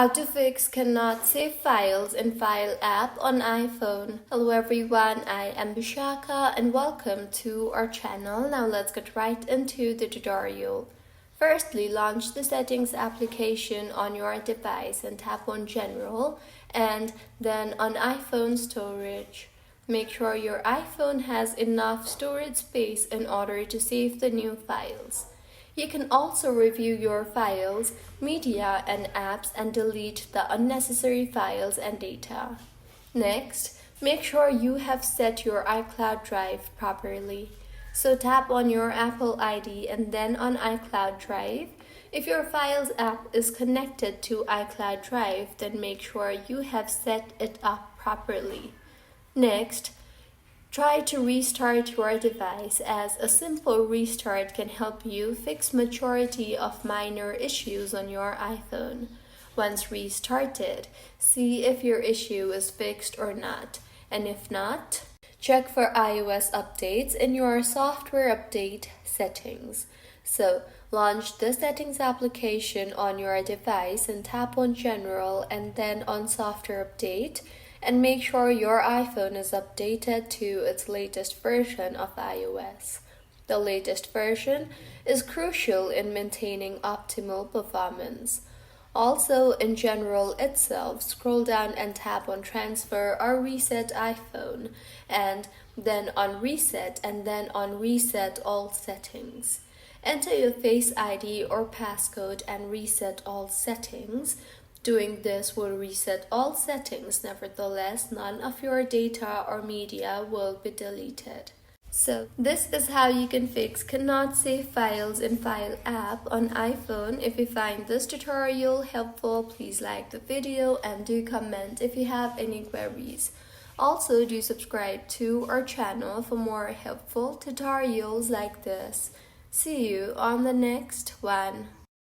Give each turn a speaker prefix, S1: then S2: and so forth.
S1: How to fix cannot save files in File app on iPhone. Hello everyone, I am Bishaka and welcome to our channel. Now let's get right into the tutorial. Firstly, launch the Settings application on your device and tap on General and then on iPhone Storage. Make sure your iPhone has enough storage space in order to save the new files. You can also review your files, media, and apps and delete the unnecessary files and data. Next, make sure you have set your iCloud drive properly. So tap on your Apple ID and then on iCloud Drive. If your Files app is connected to iCloud Drive, then make sure you have set it up properly. Next, try to restart your device, as a simple restart can help you fix majority of minor issues on your iPhone. Once restarted, see if your issue is fixed or not, and if not, check for iOS updates in your software update settings. So, launch the Settings application on your device and tap on General and then on Software Update, and make sure your iPhone is updated to its latest version of iOS. The latest version is crucial in maintaining optimal performance. Also, in General itself, scroll down and tap on Transfer or Reset iPhone, and then on Reset and then on Reset All Settings. Enter your Face ID or passcode and reset all settings. Doing this will reset all settings. Nevertheless, none of your data or media will be deleted. So, this is how you can fix cannot save files in File app on iPhone. If you find this tutorial helpful, please like the video and do comment if you have any queries. Also, do subscribe to our channel for more helpful tutorials like this. See you on the next one.